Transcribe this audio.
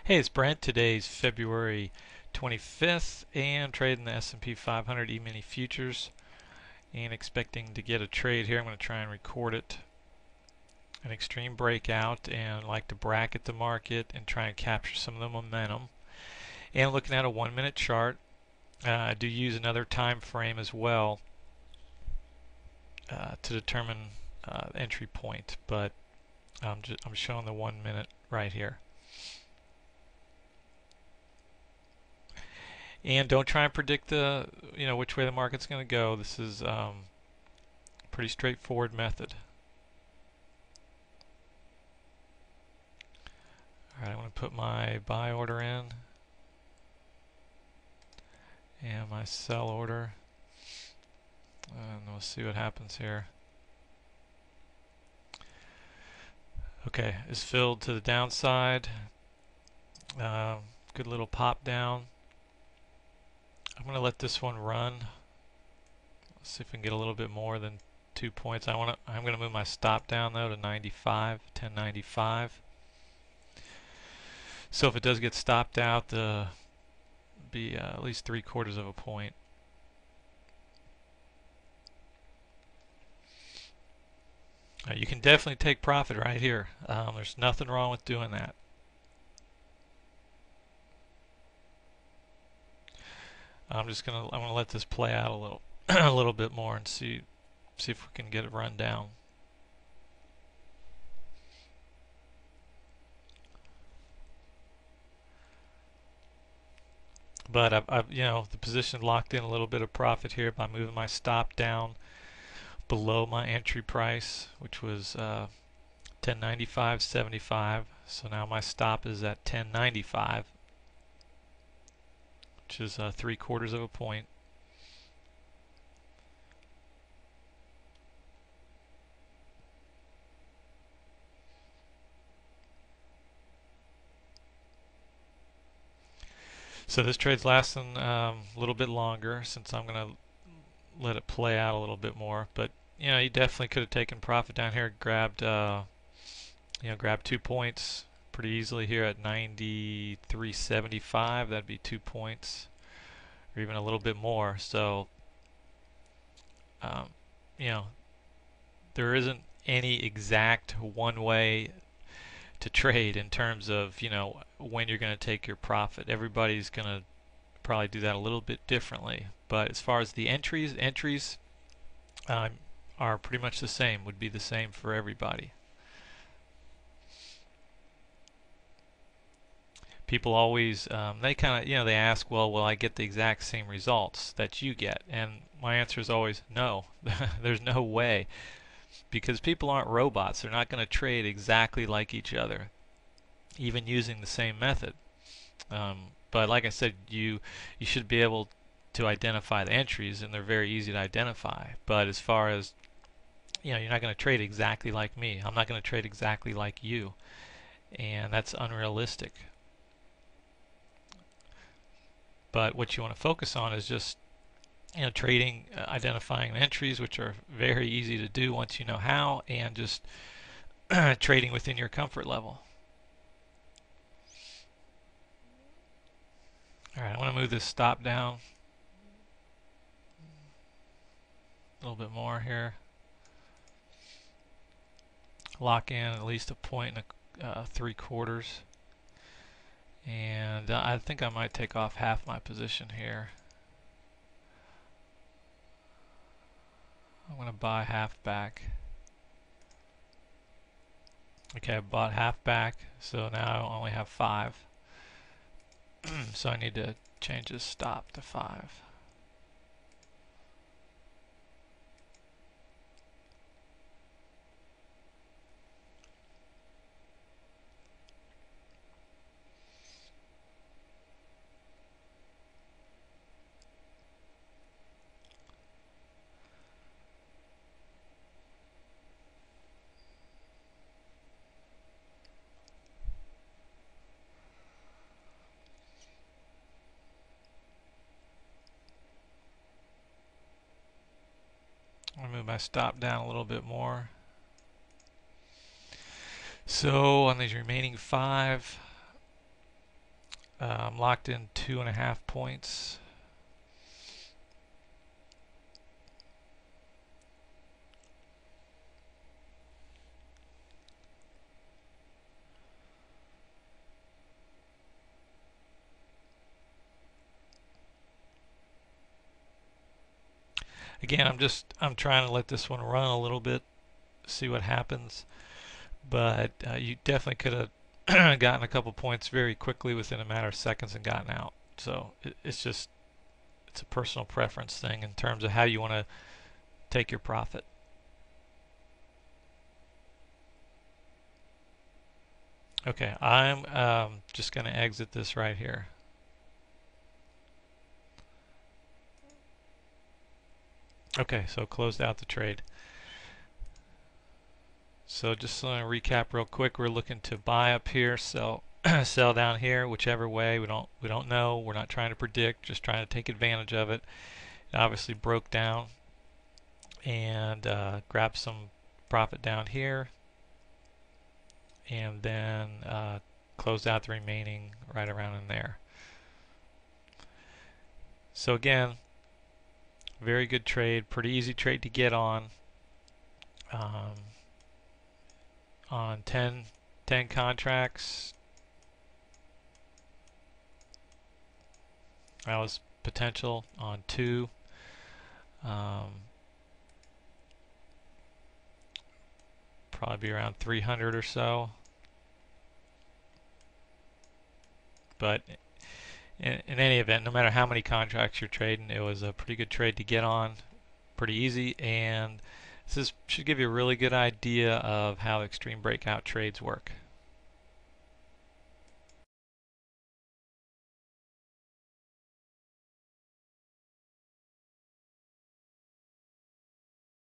Hey, it's Brent. Today's February 25th and trading the S&P 500 E-mini futures and expecting to get a trade here. I'm going to try and record it. An extreme breakout and like to bracket the market and try and capture some of the momentum. And looking at a 1-minute chart, I do use another time frame as well to determine entry point, but I'm showing the 1 minute right here. And don't try and predict which way the market's going to go. This is pretty straightforward method. Alright, I'm going to put my buy order in and my sell order, and we'll see what happens here. Okay, it's filled to the downside. Good little pop down. I'm going to let this one run. Let's see if we can get a little bit more than 2 points. I'm going to move my stop down though to 95, 1095. So if it does get stopped out, be at least 3/4 of a point. You can definitely take profit right here. There's nothing wrong with doing that. I'm gonna let this play out a little a little bit more and see if we can get it run down. But I've the position locked in a little bit of profit here by moving my stop down below my entry price, which was 1095.75. So now my stop is at 1095, which is 3/4 of a point. So this trade's lasting a little bit longer since I'm going to let it play out a little bit more. But you definitely could have taken profit down here, grabbed 2 points pretty easily here at 93.75. That'd be 2 points, or even a little bit more. So you know there isn't any exact one way to trade in terms of when you're going to take your profit. Everybody's going to probably do that a little bit differently, but as far as the entries are pretty much the same, would be the same for everybody. People always they kind of they ask, well, will I get the exact same results that you get? And my answer is always no. There's no way, because people aren't robots. They're not going to trade exactly like each other, even using the same method. But like I said, you should be able to identify the entries, and they're very easy to identify. But as far as you're not going to trade exactly like me. I'm not going to trade exactly like you, and that's unrealistic. But what you want to focus on is just trading, identifying entries, which are very easy to do once you know how, and just trading within your comfort level. Alright, I want to move this stop down a little bit more here. Lock in at least a point and 3/4. And I think I might take off half my position here. I'm going to buy half back. Okay, I bought half back, so now I only have 5. So I need to change this stop to 5. I'm going to move my stop down a little bit more. So on these remaining 5, I'm locked in 2.5 points. Again, I'm trying to let this one run a little bit, see what happens. But you definitely could have gotten a couple points very quickly within a matter of seconds and gotten out. So it's a personal preference thing in terms of how you want to take your profit. Okay, I'm just going to exit this right here. Okay, so closed out the trade. So just to recap real quick, we're looking to buy up here, sell sell down here, whichever way. We don't know. We're not trying to predict, just trying to take advantage of it. It obviously broke down and grabbed some profit down here, and then closed out the remaining right around in there. So again, very good trade, pretty easy trade to get on. On 10 contracts, that was potential. On 2, probably be around 300 or so. But in any event, no matter how many contracts you're trading, it was a pretty good trade to get on, pretty easy, and this should give you a really good idea of how extreme breakout trades work.